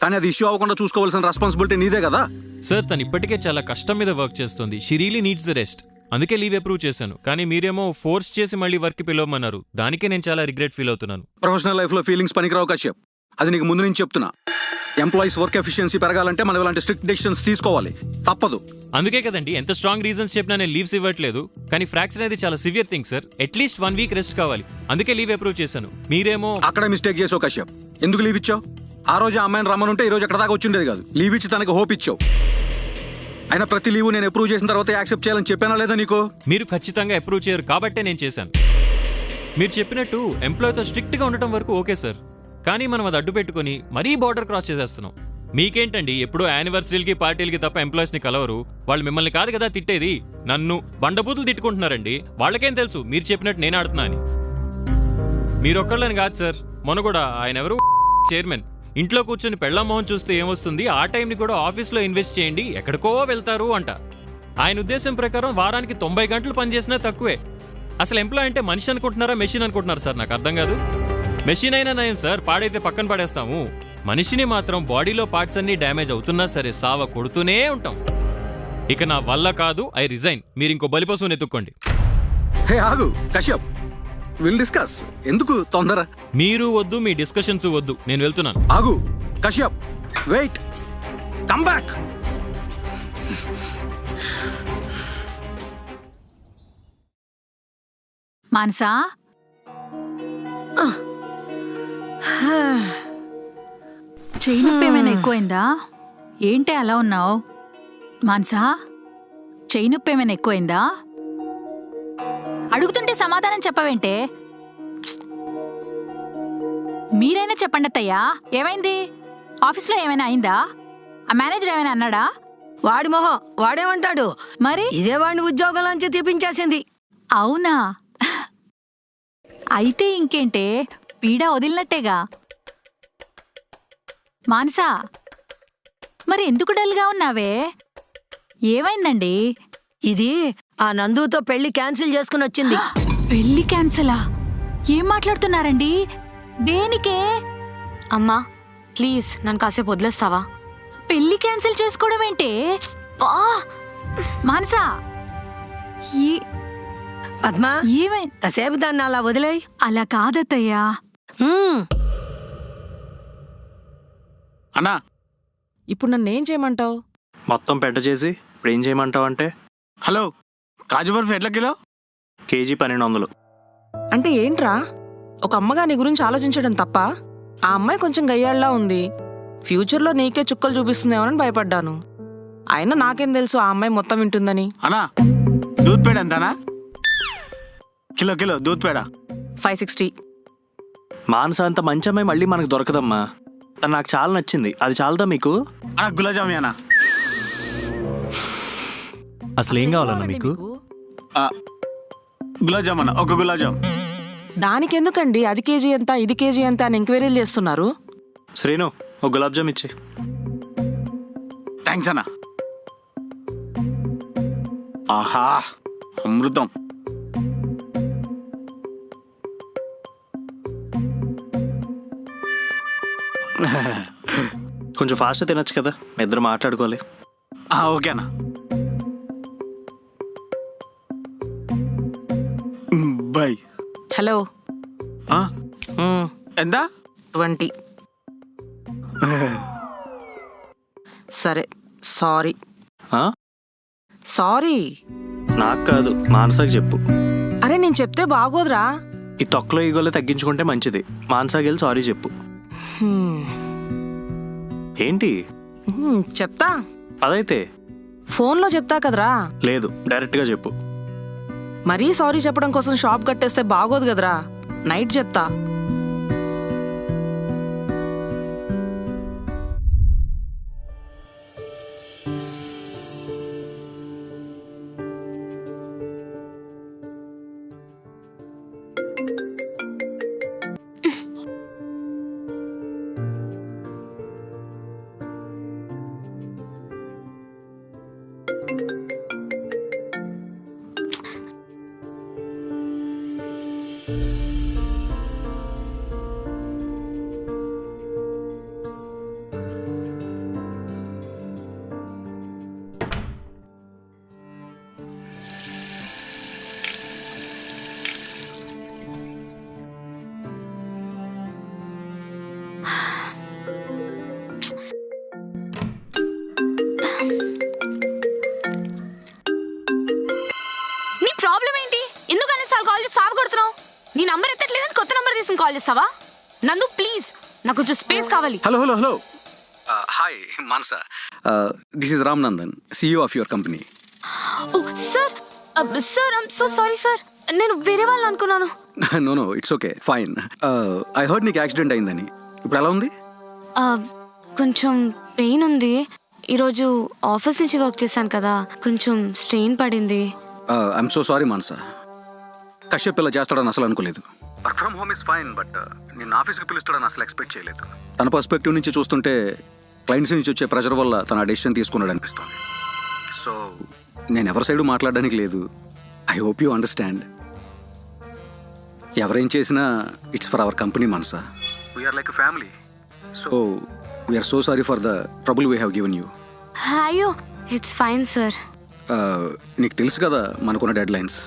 కానీ అది ఇష్యూ అవ్వకుండా చూసుకోవాల్సిన రెస్పాన్సిబిలిటీ నీదే కదా. సార్ తను ఇప్పటికే చాలా కష్టం మీద వర్క్ చేస్తుంది. She really needs the rest. అందుకే లీవ్ అప్రూవ్ చేశాను. కానీ మీరేమో ఫోర్స్ చేసి మళ్ళీ వర్క్కి పిలవమన్నారు. దానికే నేను చాలా రిగ్రెట్ ఫీల్ అవుతున్నాను. ప్రొఫెషనల్ లైఫ్లో ఫీలింగ్స్ పనికిరావు కశ్యప్. అది నీకు ముందు నుంచి చెప్తున్నా. ఎంప్లాయీస్ వర్క్ ఎఫిషియన్సీ పెరగాలంటే మనం ఇలాంటి స్ట్రిక్ట్ డెసిషన్స్ తీసుకోవాలి, తప్పదు. అందుకే కదండి ఎంత స్ట్రాంగ్ రీజన్స్ చెప్పినా నేను లీవ్స్ ఇవ్వట్లేదు. కానీ ఫ్రాక్చర్ అనేది చాలా severe thing sir. At least 1 week rest కావాలి. అందుకే లీవ్ అప్రూవ్ చేశాను. మీరేమో అక్కడే మిస్టేక్ చేసావు కశ్యప్. ఎందుకు లీవ్ ఇచ్చావు? ఆ రోజు అమ్మాయిని రమ్మనుంటే ఈ రోజు ఎక్కడ దాకా వచ్చిండేది కాదు. లీవ్ ఇచ్చి తనకి హోప్ ఇచ్చావు. అయినా ప్రతి లీవ్ నేను అప్రూవ్ చేసిన తర్వాత యాక్సెప్ట్ చేయాలని చెప్పానా లేదా నీకు? మీరు ఖచ్చితంగా అప్రూవ్ చేయరు కాబట్టే నేను చేశాను. మీరు చెప్పినట్టు ఎంప్లాయ్తో స్ట్రిక్ట్గా ఉండటం వరకు ఓకే సార్. కానీ మనం అది అడ్డు పెట్టుకుని మరీ బార్డర్ క్రాస్ చేసేస్తున్నాం. మీకేంటండి ఎప్పుడో యానివర్సరీలకి పార్టీలకి తప్ప ఎంప్లాయీస్ని కలవరు. వాళ్ళు మిమ్మల్ని కాదు కదా తిట్టేది, నన్ను బండబూతులు తిట్టుకుంటున్నారండి. వాళ్ళకేం తెలుసు మీరు చెప్పినట్టు నేను ఆడుతున్నా అని. మీరొక్కళ్ళని కాదు సార్, మొన్న కూడా ఆయన ఎవరు చైర్మన్ ఇంట్లో కూర్చొని పెళ్ళాం మొహం చూస్తే ఏమొస్తుంది, ఆ టైంని కూడా ఆఫీస్లో ఇన్వెస్ట్ చేయండి, ఎక్కడికో వెళ్తారు అంట. ఆయన ఉద్దేశం ప్రకారం వారానికి 90 గంటలు పనిచేసినా తక్కువే. అసలు ఎంప్లాయ్ అంటే మనిషి అనుకుంటున్నారా మెషిన్ అనుకుంటున్నారు సార్? నాకు అర్థం కాదు. మెషిన్ అయినా నయం సార్, పాడైతే పక్కన పడేస్తాము. మనిషిని మాత్రం బాడీలో పార్ట్స్ అన్ని డ్యామేజ్ అవుతున్నా సరే సావ కొడుతూనే ఉంటాం. ఇక నా వల్ల కాదు, ఐ రిజైన్. మీరు ఇంకో బలిపశువుని ఎత్తుక్కోండి. హే ఆగు కశ్యప్, విల్ డిస్కస్. ఎందుకు తొందర? మీరు వద్దు, మీ డిస్కషన్స్ వద్దు, నేను వెళ్తున్నాను. ఆగు Kashyap, wait, come back. Manasa, చెయ్యి నొప్పి ఏమైనా ఎక్కువైందా? ఏంటి అలా ఉన్నావు? మానసా, చెయ్యి నొప్పి ఏమైనా ఎక్కువైందా? అడుగుతుంటే సమాధానం చెప్పవేంటే? మీరైనా చెప్పండి అత్తయ్యా, ఏమైంది? ఆఫీస్లో ఏమైనా అయిందా? ఆ మేనేజర్ ఏమైనా అన్నాడా? వాడి మొహం వాడేమంటాడు? మరి ఇదే వాడిని ఉద్యోగంలోంచి తీపించేసింది. అవునా? అయితే ఇంకేంటే, పీడ వదిలినట్టేగా. మానసా, మరి ఎందుకు డల్గా ఉన్నావే? ఏమైందండి? ఇది ఆ నందుతో పెళ్లి క్యాన్సిల్ చేసుకుని వచ్చింది. పెళ్లి క్యాన్సలా? ఏం మాట్లాడుతున్నారండి? దేనికే? అమ్మా ప్లీజ్ నన్ను కాసేపు వదిలేస్తావా? పెళ్లి క్యాన్సిల్ చేసుకోవడం ఏంటే? మానసా, పద్మా, ఏమై కాసేపు దాన్ని అలా వదిలేయ్. అలా కాదత్తయ్యా. అన్నా, ఇప్పుడు నన్ను ఏం చేయమంటావు? మొత్తం పెట్ట చేసి ఇప్పుడు ఏం చేయమంటావు అంటే, హలో, కాజు బర్ఫీ ఎట్లా కిలో? కేజీ 1200. అంటే ఏంట్రా, ఒక అమ్మగా నీ గురించి ఆలోచించడం తప్ప? ఆ అమ్మాయి కొంచెం గయ్యాళ్ళలా ఉంది. ఫ్యూచర్లో నీకే చుక్కలు చూపిస్తుందేమోనని భయపడ్డాను. అయినా నాకేం తెలుసు ఆ అమ్మాయి మొత్తం వింటుందని. అన్నా, దూద్ పేడ ఎంతనా? కిలో దూద్ పేడ 560. మానస అంత మంచి అమ్మాయి మళ్ళీ మనకు దొరకదమ్మా. తను నాకు చాలా నచ్చింది. అది చాలదా మీకు? అన్నా, గులాబ్ అన్నా. అసలు ఏం కావాలన్నా మీకు? గులాబ్ జామ్ అన్న, ఒక గులాబ్ జామ్. దానికెందుకండి అది కేజీ ఎంత ఇది కేజీ ఎంత అని ఎంక్వైరీలు చేస్తున్నారు? శ్రీను, ఒక గులాబ్ జామ్ ఇచ్చి. థ్యాంక్స్ అన్నా. ఆహా, అమృతం. కొంచెం ఫాస్ట్ తినొచ్చు కదా, మీ ఇద్దరు మాట్లాడుకోవాలి. ఓకే అన్నా. బై. హలో. ఎంత? 20. సరే సారీ. ఆ? సారీ. నాకు కాదు, మానసాకి చెప్పు. అరే నేను చెప్తే బాగోదురా. ఈ తొక్కలో ఈగోలో తగ్గించుకుంటే మంచిది. మానసాకి వెళ్ళి సారీ చెప్పు. ఏంటి? చెప్తా. అదైతే ఫోన్లో చెప్తా కదరా. లేదు, డైరెక్ట్గా చెప్పు. మరీ సారీ చెప్పడం కోసం షాప్ కట్టేస్తే బాగోదు కదరా. నైట్ చెప్తా. నీ ప్రాబ్లం ఏంటి? ఎందుకు అన్నిసార్లు కాల్ చేసి సాగు కొడుతున్నావు? నీ నంబర్ ఎత్తట్లేదని కొత్త నంబర్ తీసుకుని కాల్ చేస్తావా? నందు ప్లీజ్, నాకు కొంచెం స్పేస్ కావాలి. Hello hello hello. Hi Manasa, this is Ram Nandan, CEO of your company. Oh sir, sir I'm so sorry sir, నేను వేరే వాళ్ళు అనుకున్నాను. No it's okay, fine. I heard నీకు యాక్సిడెంట్ అయిందని. ఇప్పుడు ఎలా ఉంది? కొంచెం పెయిన్ ఉంది. ఈరోజు ఆఫీస్ నుంచి వర్క్ చేశాను కదా, కొంచెం స్ట్రెయిన్ పడింది. I'm so sorry Manasa. Kashyap ఇలా చేస్తాడని అసలు అనుకోలేదు. Work from home is fine, but నేను ఆఫీస్కి పిలుస్తాడని అసలు ఎక్స్పెక్ట్ చేయలేదు. తన పర్స్పెక్టివ్ నుంచి చూస్తుంటే క్లయింట్స్ నుంచి వచ్చే ప్రెషర్ వల్ల తన డెసిషన్ తీసుకున్నాడు అనిపిస్తుంది. సో నేను ఎవరి సైడు మాట్లాడడానికి లేదు. I hope you understand. ఎవరేం చేసినా it's for our company Manasa. We're like family. So we're so sorry for the trouble we have given you. అయ్యో ఇట్స్ ఫైన్ సార్. నీకు తెలుసు కదా మనకున్న డెడ్ లైన్స్.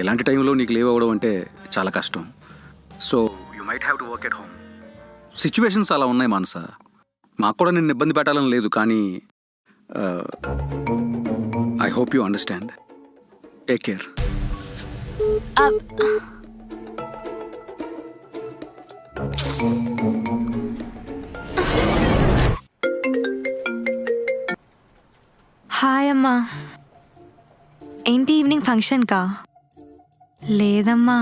ఎలాంటి టైంలో నీకు లీవ్ అవ్వడం అంటే చాలా కష్టం. So you might have to work at home. Situations అలా ఉన్నాయి మానసా. మాకు కూడా నిన్ను ఇబ్బంది పెట్టాలని లేదు, కానీ I hope you understand. Take care. Hi అమ్మా. ఏంటి ఈవినింగ్ ఫంక్షన్కా? లేదమ్మా,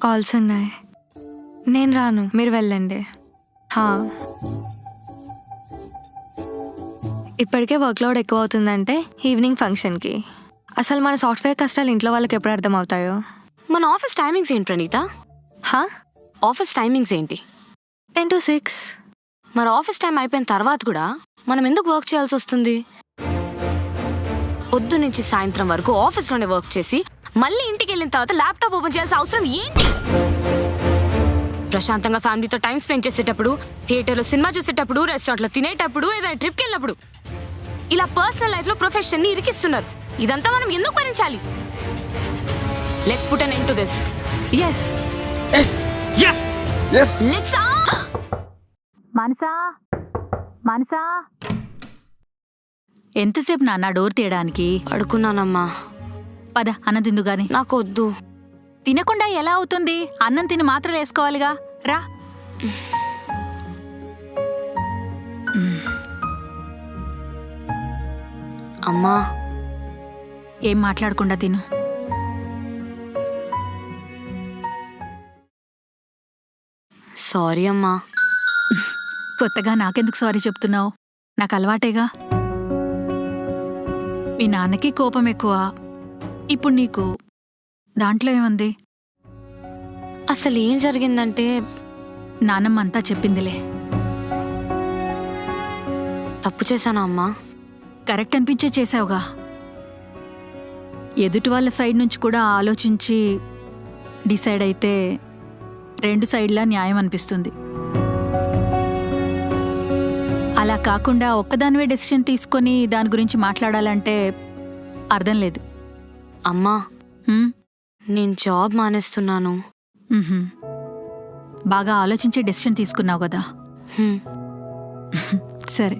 కాల్స్ ఉన్నాయి. నేను రాను, మీరు వెళ్ళండి. ఇప్పటికే వర్క్లోడ్ ఎక్కువ అవుతుందంటే ఈవినింగ్ ఫంక్షన్కి. అసలు మన సాఫ్ట్వేర్ కష్టాలు ఇంట్లో వాళ్ళకి ఎప్పుడు అర్థమవుతాయో. మన ఆఫీస్ టైమింగ్స్ ఏంటి ప్రణీత? ఆఫీస్ టైమింగ్స్ ఏంటి? 10 to 6. మరి ఆఫీస్ టైం అయిపోయిన తర్వాత కూడా మనం ఎందుకు వర్క్ చేయాల్సి వస్తుంది? పొద్దు నుంచి సాయంత్రం వరకు ఆఫీస్లోనే వర్క్ చేసి మళ్ళీ ఇంటికి వెళ్ళిన తర్వాత ల్యాప్టాప్ ఓపెన్ చేయాల్సిన అవసరం ఏంటి? ప్రశాంతంగా ఫ్యామిలీతో టైం స్పెండ్ చేసేటప్పుడు, థియేటర్లో సినిమా చూసేటప్పుడు, రెస్టారెంట్లో తినేటప్పుడు, ఏదైనా ట్రిప్కి వెళ్ళినప్పుడు ఇలా పర్సనల్ లైఫ్లో ప్రొఫెషన్ని ఇరికిస్తున్నారు. ఇదంతా మనం ఎందుకు భరించాలి? Let's put an end to this. Yes. Yes. Yes. Yes. Let's Manasa, ఎంతసేపు నాన్న డోర్ తీయడానికి? పడుకున్నానమ్మా. పద అన్నం తిందు గాని. నాకు వద్దు. తినకుండా ఎలా అవుతుంది? అన్నం తిని మాత్రలు వేసుకోవాలిగా. రా. అమ్మా, ఏం మాట్లాడకుండా తిను. సారీ అమ్మా. కొత్తగా నాకెందుకు సారీ చెప్తున్నావు? నాకు అలవాటేగా. మీ నాన్నకి కోపం ఎక్కువ, ఇప్పుడు నీకు దాంట్లో ఏముంది? అసలు ఏం జరిగిందంటే నాన్నమ్మ అంతా చెప్పిందిలే. తప్పు చేశానా అమ్మా? కరెక్ట్ అనిపించే చేసావుగా. ఎదుటి వాళ్ళ సైడ్ నుంచి కూడా ఆలోచించి డిసైడ్ అయితే 2 సైడ్లా న్యాయం అనిపిస్తుంది. అలా కాకుండా ఒక్కదానివే డెసిషన్ తీసుకొని దాని గురించి మాట్లాడాలంటే అర్థం లేదు. అమ్మా, నేను జాబ్ మానేస్తున్నాను. బాగా ఆలోచించే డెసిషన్ తీసుకున్నావు కదా. సరే,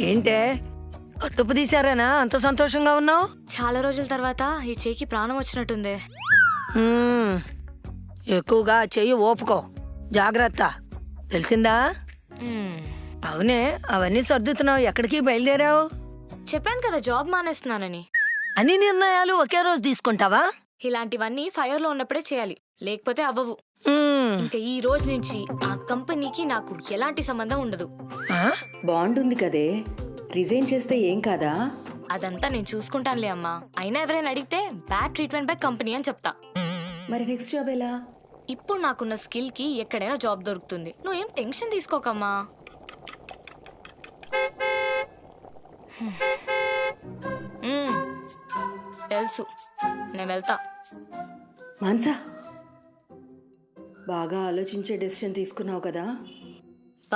ఏంటే కట్టుపు తీశారేనా అంత సంతోషంగా ఉన్నావు? చాలా రోజుల తర్వాత ఈ చేయికి ప్రాణం వచ్చినట్టుంది. ఎక్కువగా చెయ్యి ఓపుకో, జాగ్రత్త, తెలిసిందా? అవునే, అవన్నీ సర్దుతున్నావు, ఎక్కడికి బయలుదేరావు? చెప్పాను కదా జాబ్ మానేస్తున్నానని. అన్ని నిర్ణయాలు ఒకే రోజు తీసుకుంటావా? ఇలాంటివన్నీ ఫైర్ లో ఉన్నప్పుడే చేయాలి, లేకపోతే అవ్వవు. ఇంకా ఈ రోజు నుంచి ఆ కంపెనీకి నాకు ఎలాంటి సంబంధం ఉండదు. బాగుంటుంది కదే, రిజైన్ చేస్తే ఏం కాదా? అదంతా నేను చూసుకుంటానులే అమ్మా. అయినా ఎవరైనా అడిగితే బ్యాడ్ ట్రీట్మెంట్ బై కంపెనీ అని చెప్తా. మరి నెక్స్ట్ జాబ్ ఎలా? ఇప్పుడు నాకున్న స్కిల్ కి ఎక్కడైనా జాబ్ దొరుకుతుంది. నువ్వేం టెన్షన్ తీసుకోకమ్మా. తెలుసు, నేను వెళ్తా. మాన్సా, బాగా ఆలోచించే డెసిషన్ తీసుకున్నావు కదా?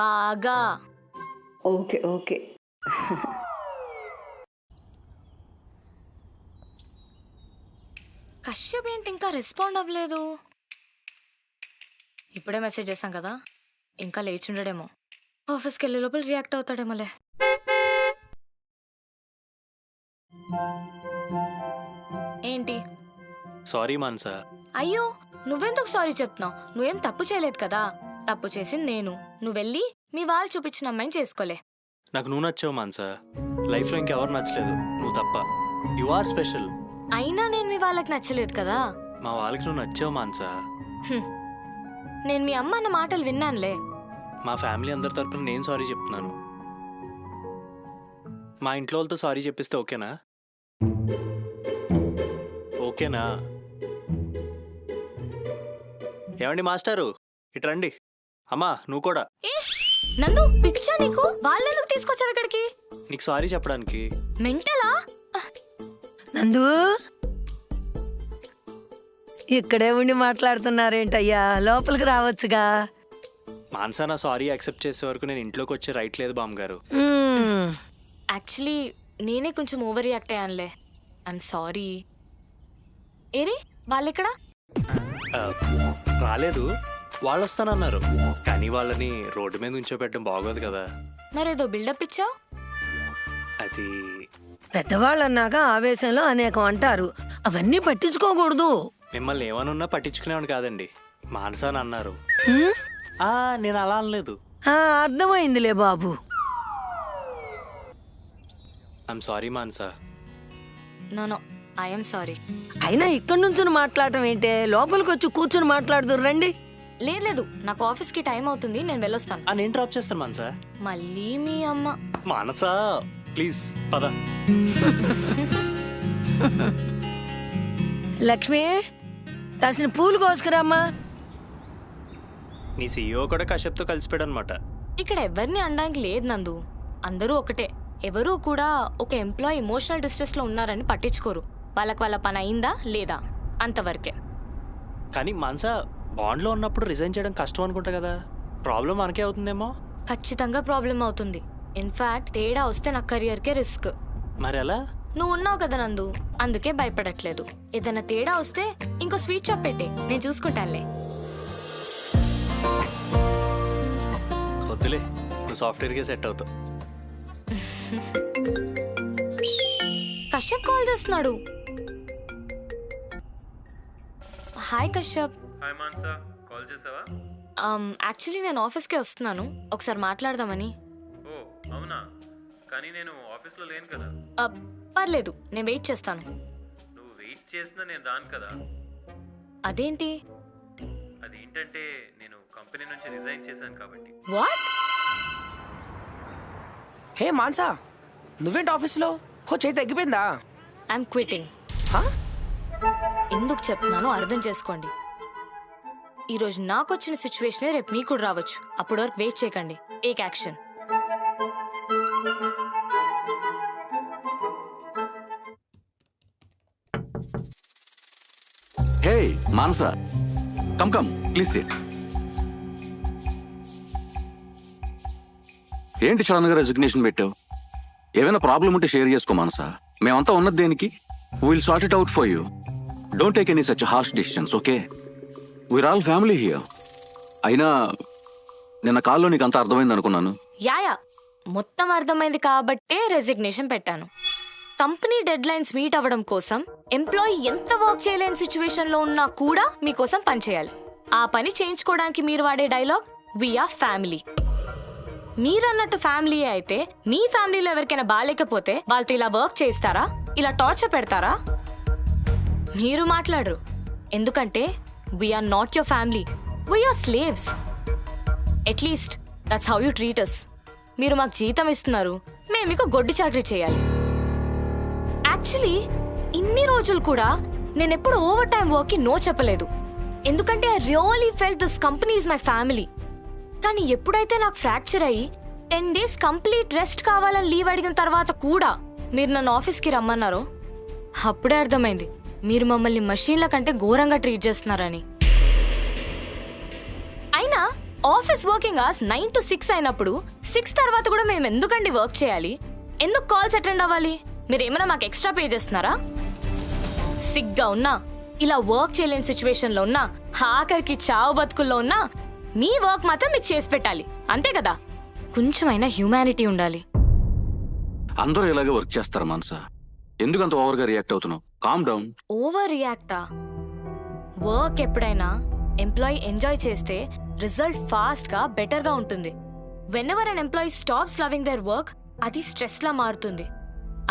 బాగా. Okay okay. కశ్యప్ ఏంటి ఇంకా రెస్పాండ్ అవ్వలేదు? ఇప్పుడే మెసేజ్ చేశాం కదా, ఇంకా లేచుండడేమో. ఆఫీస్కి వెళ్ళే లోపల రియాక్ట్ అవుతాడేమోలే. ఏంటి? సారీ మాన్సా. అయ్యో, నువ్వెందుకు సారీ చెప్తున్నావు? నువ్వేం తప్పు చేయలేదు కదా. తప్పు చేసింది నేను. నువ్వు వెళ్ళి మీ వాళ్ళు చూపించిన అమ్మాయిని చేసుకోలే. నాకు నువ్వు నచ్చావు మాన్సా. లైఫ్లో ఇంకెవరు నచ్చలేదు, నువ్వు తప్ప. You are special. అయినా నేను మీ వాళ్ళకి నచ్చలేదు కదా. మా వాళ్ళకి నువ్వు నచ్చావు మాన్సా. నేను మీ అమ్మ అన్న మాటలు విన్నానులే. మా ఫ్యామిలీ అందరి తరపున నేను సారీ చెప్తున్నాను. మా ఇంట్లో వాళ్ళతో సారీ చెప్పిస్తే ఓకేనా? ఓకేనా? ఏమండి మాస్టారు, ఇటు రండి. అమ్మా నువ్వు కూడా. నందు, పిచ్చా నీకు? వాళ్ళెందుకు తీసుకొచ్చావు ఇక్కడికి? నీకు సారీ చెప్పడానికి. మెంటలా? నందు, ఇక్కడే ఉండి మాట్లాడుతున్నారేంటయ్యా, లోపలికి రావచ్చుగా. మాన్సా నా సారీ యాక్సెప్ట్ చేసే వరకు నేను ఇంట్లోకి వచ్చే రైట్ లేదు బామ్మగారు. యాక్చువల్లీ నేనే కొంచెం ఓవర్ రియాక్ట్ అయ్యానులే. I'm sorry. ఏరి వాళ్ళెక్కడ? రాలేదు, వాళ్ళు వస్తానన్నారు. కానీ వాళ్ళని రోడ్డు మీద ఉంచోబెట్టడం బాగోదు కదా. మరేదో బిల్డప్ ఇచ్చావు. అది పెద్దవాళ్ళు అన్నాక ఆవేశంలో అనేకం అంటారు, అవన్నీ పట్టించుకోకూడదు. మిమ్మల్ని ఏమనున్నా పట్టించుకునేవాడు కాదండి. మాన్సా అని అన్నారు. నేను అలా అనలేదు. అర్థమైందిలే బాబు. I'm sorry Mansa. No I'm sorry. అయినా ఇక్కడి నుంచి మాట్లాడటం ఏంటే, లోపలికి వచ్చి కూర్చొని మాట్లాడుదురు రండి. లేదు, నాకు ఆఫీస్ కి టైం అవుతుంది, నేను వెళ్ళొస్తాను. నేను డ్రాప్ చేస్తాను మాన్సా. మళ్ళీ మీ అమ్మ. మానసా ప్లీజ్ పద. లక్ష్మి, కాసిన పూలు కోసుకురామ్మా. మీ సీఈఓ కూడా కశ్యప్తో కలిసిపోయాడు అనమాట. ఇక్కడ ఎవరిని అనడానికి లేదు నందు, అందరూ ఒకటే. ఎవరూ కూడా ఒక ఎంప్లాయీ ఎమోషనల్ డిస్ట్రెస్ లో ఉన్నారని పట్టించుకోరు. వాళ్ళ పని అయిందా లేదా అంతవరకే. కానీ మాన్సా, బాండ్లో ఉన్నప్పుడు రిజైన్ చేయడం కష్టం అనుకుంటా కదా. ప్రాబ్లం మనకే అవుతుందేమో. ఖచ్చితంగా ప్రాబ్లం అవుతుంది. ఇన్ఫాక్ట్ తేడా వస్తే నా కెరియర్కే రిస్క్. మరి ఎలా? నువ్వు ఉన్నావు కదా నందు, అందుకే భయపడట్లేదు. ఏదైనా తేడా వస్తే ఇంకో స్వీట్ షాప్ పెట్టే, నేను చూసుకుంటానులే. వద్దులే, నువ్వు సాఫ్ట్వేర్కే సెట్ అవుతావు. కశ్యప్ కాల్ చేస్తున్నాడు. Hi Kashyap. Hi Mansa, call చేసావా? యాక్చువల్లీ నేను ఆఫీస్కే వస్తున్నాను, ఒకసారి మాట్లాడదామని. ఓ అవునా, కానీ నేను ఆఫీస్లో లేను కదా. పర్లేదు, నేను వెయిట్ చేస్తాను. నువ్వు వెయిట్ చేసినా నేను రాను కదా. అదేంటి? అదేంటంటే నేను కంపెనీ నుంచి రిజైన్ చేశాను కాబట్టి. వాట్? హే మాన్సా, నువ్వేంటి ఆఫీస్లో? చేయి తగ్గిపోయిందా? I'm quitting. ఎందుకు చెప్తున్నానో అర్థం చేసుకోండి. ఈరోజు నాకు వచ్చిన సిచ్యువేషనే రేపు మీకు కూడా రావచ్చు. అప్పటి వరకు వెయిట్ చేయకండి, take action. Hey Manasa, come please SIT. ఏంటి సడన్ గా రెసిగ్నేషన్ పెట్టావు? ఏమైనా ప్రాబ్లం ఉంటే షేర్ చేసుకో మానసా. మేమంతా ఉన్నది దేనికి? Will sort it out for you. Don't take any such harsh decisions, okay? We're all family here. అయినా నిన్న కాల్లో నీకు అంతా అర్థమైంది అనుకున్నాను. యాయా, మొత్తం అర్థమైంది కాబట్టే రెసిగ్నేషన్ పెట్టాను. కంపెనీ డెడ్ లైన్స్ మీట్ అవ్వడం కోసం ఎంప్లాయీ ఎంత వర్క్ చేయలేని సిచ్యువేషన్ లో ఉన్నా కూడా మీకోసం పనిచేయాలి. ఆ పని చేయించుకోవడానికి మీరు వాడే డైలాగ్ వీఆర్ ఫ్యామిలీ. మీరన్నట్టు ఫ్యామిలీ అయితే మీ ఫ్యామిలీలో ఎవరికైనా బాగాలేకపోతే వాళ్ళతో ఇలా వర్క్ చేస్తారా, ఇలా టార్చర్ పెడతారా? మీరు మాట్లాడరు, ఎందుకంటే we're not your family, we're slaves. At least that's how you treat us. మీరు మాకు జీతం ఇస్తున్నారు, మేము మీకు గొడ్డి చాకరీ చేయాలి. యాక్చువల్లీ ఇన్ని రోజులు కూడా నేను ఎప్పుడు ఓవర్ టైం వర్క్కి నో చెప్పలేదు, ఎందుకంటే I really felt this company is my family. కానీ ఎప్పుడైతే నాకు ఫ్రాక్చర్ అయ్యి 10 days కంప్లీట్ రెస్ట్ కావాలని లీవ్ అడిగిన తర్వాత కూడా మీరు నన్ను ఆఫీస్కి రమ్మన్నారో అప్పుడే అర్థమైంది మీరు మమ్మల్ని మషీన్ల కంటే ఘోరంగా ట్రీట్ చేస్తున్నారని. అయినా ఆఫీస్ వర్కింగ్ అవర్స్ 9 to 6 అయినప్పుడు 6 తర్వాత కూడా మేము ఎందుకండి వర్క్ చేయాలి? ఎందుకు కాల్స్ అటెండ్ అవ్వాలి? మీరు ఏమైనా మాకు ఎక్స్ట్రా పే చేస్తున్నారా? సిగ్గా ఉన్నా, ఇలా వర్క్ చేయలేని సిచ్యువేషన్ లో ఉన్నా, ఆఖరికి చావు బతుకుల్లో ఉన్నా మీ వర్క్ మాత్రం మీకు చేసి పెట్టాలి, అంతే కదా? కొంచెమైనా హ్యూమానిటీ ఉండాలి. అందరూ ఇలాగే వర్క్ చేస్తారు మానస, ఎందుకంత ఓవర్గా రియాక్ట్ అవుతున్నావు? Calm down. ఓవర్ రియాక్టా? వర్క్ ఎప్పుడైనా ఎంప్లాయీ ఎంజాయ్ చేస్తే రిజల్ట్ ఫాస్ట్ గా బెటర్ గా ఉంటుంది. Whenever an employee stops loving their work, అది స్ట్రెస్ లా మారుతుంది.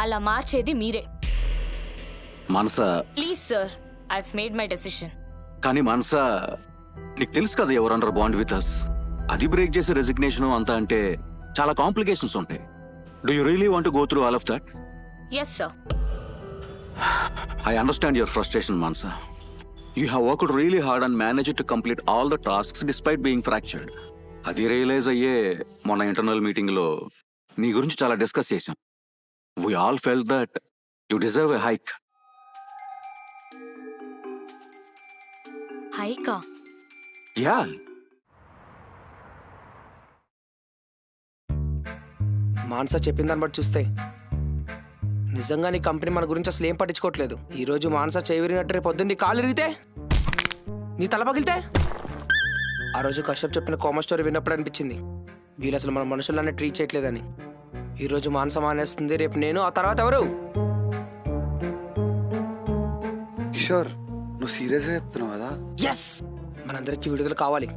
అలా మార్చేది మీరే. Manasa please sir, I've made my decision. కానీ మానస, నీకు తెలుసు కదా ఎవరు అండర్ బాండ్ విత్ అస్, అది బ్రేక్ చేసే రెసిగ్నేషన్ అంతా అంటే చాలా కాంప్లికేషన్స్ ఉంటాయి. Do you really want to go through all of that? Yes sir. I understand your frustration, Mansa. You have worked really hard and managed to complete all the tasks despite being fractured. అది realise అయ్యే మొన్న internal మీటింగ్లో నీ గురించి చాలా discuss చేశాం. We all felt that you deserve a hike. హైకా? Yeah. Mansa చెప్పిన దాన్ని బట్టి చూస్తే నిజంగా నీ కంపెనీ మన గురించి అసలు ఏం పట్టించుకోవట్లేదు. ఈ రోజు మానస చేయవిరినట్టు రేపు పొద్దున్న నీ కాలు ఇరిగితే, నీ తల పగిలితే? ఆ రోజు కశ్యప్ చెప్పిన కామన్ స్టోరీ విన్నప్పుడు అనిపించింది వీళ్ళు అసలు మన మనుషులనే ట్రీట్ చేయట్లేదని. ఈ రోజు మానస మానేస్తుంది, రేపు నేను, ఆ తర్వాత ఎవరు? కిషోర్, నువ్వు సీరియస్గా చెప్తున్నావు కదా? ఎస్, మనందరికీ విడుదల కావాలి.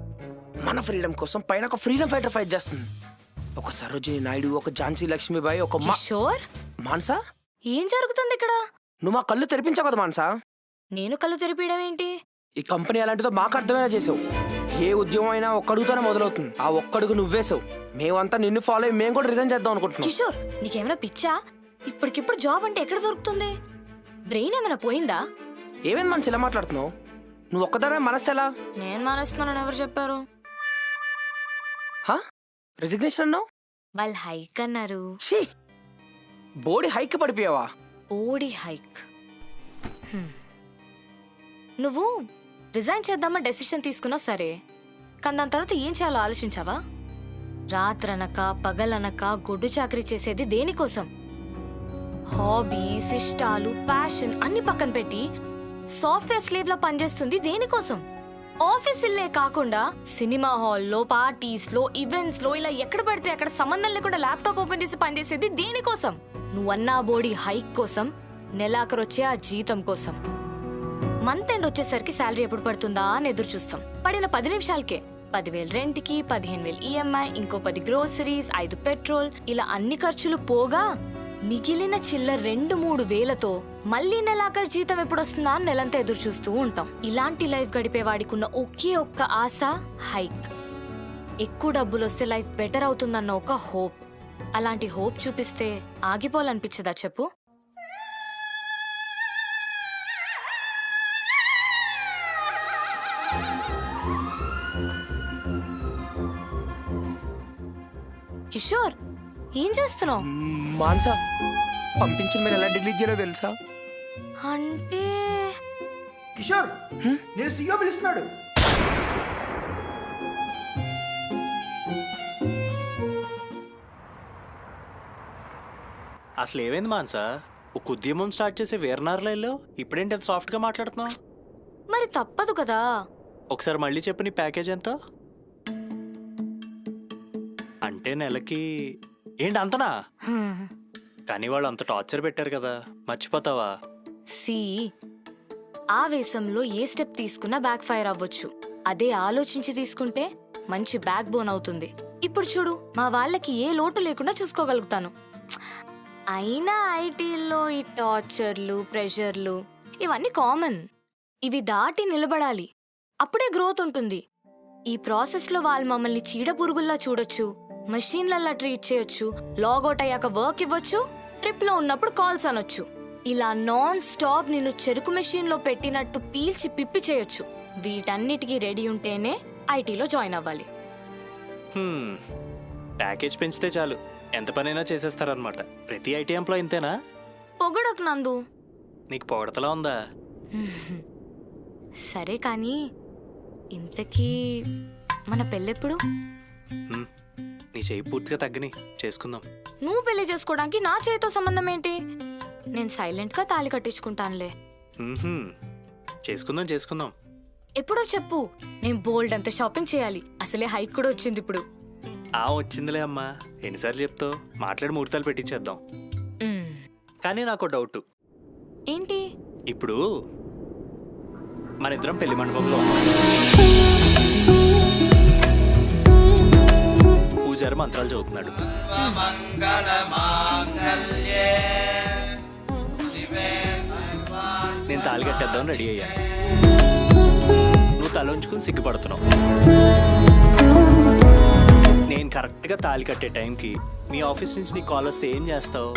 మన ఫ్రీడమ్ కోసం పైన ఒక ఫ్రీడమ్ ఫైటర్ ఫైట్ చేస్తుంది. ఒక సరోజిని నాయుడు, ఒక ఝాన్సీ లక్ష్మీబాయి, ఒక కిషోర్. మానసా, ఏం జరుగుతుంది ఇక్కడ? నువ్వు మా కళ్ళు తెరిపించావు కదా మానసా. నేను కళ్ళు తెరిపించడం ఏంటి? ఈ కంపెనీ అలాంటిదో మాకు అర్థమైనా చేసావు. ఏ ఉద్యమం అయినా ఒక్కడుగుతోనే మొదలవుతుంది. ఆ ఒక్కడుగు నువ్వేసావు. మేమంతా నిన్ను ఫాలో అయ్యి మేము కూడా రిజైన్ చేద్దాం అనుకుంటున్నాం. కిషోర్, నీకేమైనా పిచ్చా? ఇప్పటికిప్పుడు జాబ్ అంటే ఎక్కడ దొరుకుతుంది? బ్రెయిన్ ఏమైనా పోయిందా? ఏమైంది మనసు ఎలా మాట్లాడుతున్నావు? నువ్వు ఒక్కదానే మనసు ఎలా? నేను మానేస్తున్నానని ఎవరు చెప్పారు? రెసిగ్నేషన్ అన్నావు? వాళ్ళు హైక్ అన్నారు. బోడీ హైక్ పడిపోయావా? బోడీ హైక్. నువ్వు రిజైన్ చేద్దామా డెసిషన్ తీసుకున్నావు సరే, కానీ దాని తర్వాత ఏం చేయాలో ఆలోచించావా? రాత్రనక పగలనక గొడ్డు చాకరీ చేసేది దేనికోసం? హాబీస్, ఇష్టాలు, ప్యాషన్ అన్ని పక్కన పెట్టి సాఫ్ట్వేర్ స్లేవ్ లా పనిచేస్తుంది దేనికోసం? ఆఫీసులే కాకుండా సినిమా హాల్లో, పార్టీస్ లో, ఈవెంట్స్ లో, ఇలా ఎక్కడ పడితే అక్కడ సంబంధం లేకుండా ల్యాప్టాప్ ఓపెన్ చేసి పనిచేసేది దేనికోసం? నువ్వన్నా బోడీ హైక్ కోసం, నెలాఖరొచ్చే ఆ జీతం కోసం. మంత్ ఎండ్ వచ్చేసరికి శాలరీ ఎప్పుడు పడుతుందా అని ఎదురు చూస్తాం. పడిన 10 నిమిషాలకే 10,000 రెంట్కి, 15,000 ఈఎంఐ, ఇంకో 10 గ్రోసరీస్, 5 పెట్రోల్, ఇలా అన్ని ఖర్చులు పోగా మిగిలిన చిల్లర 2-3 వేలతో మళ్ళీ నెలాఖరు జీతం ఎప్పుడొస్తుందా అని నెలంతా ఎదురు చూస్తూ ఉంటాం. ఇలాంటి లైఫ్ గడిపేవాడికున్న ఒకే ఒక్క ఆశ హైక్. ఎక్కువ డబ్బులు వస్తే లైఫ్ బెటర్ అవుతుందన్న ఒక హోప్. అలాంటి హోప్ చూపిస్తే ఆగిపోవాలనిపించదా చెప్పు? కిషోర్, ఏం చేస్తున్నావు? మాన్సా, పంపించిన మీరు ఎలా డిలీట్ చేయాలో తెలుసా? అంటే కిషోర్, నేను సీఈఓ పిలుస్తున్నాడు. అసలు ఏమైంది మాన్సా? ఒక ఉద్యమం స్టార్ట్ చేసి వేరనార్లలో ఇప్పుడేంటి అంత సాఫ్ట్గా మాట్లాడుతున్నావు? మరి తప్పదు కదా. ఒకసారి మళ్ళీ చెప్పు, నీ ప్యాకేజ్ ఎంత? అంటే నెలకి ఏంటి అంతనా? కానీ వాళ్ళు అంత టార్చర్ పెట్టారు కదా, మర్చిపోతావా? సి ఆవేశంలో ఏ స్టెప్ తీసుకున్నా బ్యాక్ ఫైర్ అవ్వచ్చు. అదే ఆలోచించి తీసుకుంటే మంచి బ్యాక్ బోన్ అవుతుంది. ఇప్పుడు చూడు, మా వాళ్ళకి ఏ లోటు లేకుండా చూసుకోగలుగుతాను. అయినా ఐటీల్లో ఈ టార్చర్లు, ప్రెషర్లు ఇవన్నీ కామన్. ఇవి దాటి నిలబడాలి, అప్పుడే గ్రోత్ ఉంటుంది. ఈ ప్రాసెస్లో వాళ్ళు మమ్మల్ని చీడ పురుగుల్లా చూడొచ్చు, మెషిన్లలా ట్రీట్ చేయొచ్చు, లాగౌట్ అయ్యాక వర్క్ ఇవ్వచ్చు, ట్రిప్లో ఉన్నప్పుడు కాల్స్ అనొచ్చు. ఇలా నాన్ స్టాప్ నిన్ను చెరుకు మెషిన్లో పెట్టినట్టు పీల్చి పిప్పి చేయొచ్చు. వీటన్నిటికీ రెడీ ఉంటేనే ఐటీలో జాయిన్ అవ్వాలి. ప్యాకేజ్ పెంచితే చాలు, ఎంత పనైనా చేసేస్తారనమాట. ప్రతి ఐటీ ఎంప్లాయ్ ఇంతేనా? పొగడకు నందు. నీకు పొగడతలా ఉందా? సరే కానీ ఇంతకీ మన పెళ్ళెప్పుడు? నీ చేయి పూర్తిగా తగ్గని చేసుకుందాం. నువ్వు పెళ్లి చేసుకోవడానికి నా చేతితో సంబంధం ఏంటి? నేను సైలెంట్ గా తాళి కట్టించుకుంటానులే. చేసుకుందాం చేసుకుందాం. ఎప్పుడో చెప్పు, నేను బోల్డ్ అంత షాపింగ్ చేయాలి. అసలే హైక్ కూడా వచ్చింది ఇప్పుడు. వచ్చిందిలే అమ్మా, ఎన్నిసార్లు చెప్తావు? మాట్లాడి ముహూర్తాలు పెట్టించేద్దాం. కానీ నాకు డౌట్. ఏంటి? ఇప్పుడు మన ఇద్దరం పెళ్లి మండపంలో పూజారి మంత్రాలు చదువుతున్నాడు. నేను తాళి కట్టేద్దాం రెడీ అయ్యాను. నువ్వు తల ఉంచుకుని సిగ్గుపడుతున్నావు. నేను కరెక్ట్గా తాళి కట్టే టైంకి మీ ఆఫీస్ నుంచి నీకు కాల్ వస్తే ఏం చేస్తావు?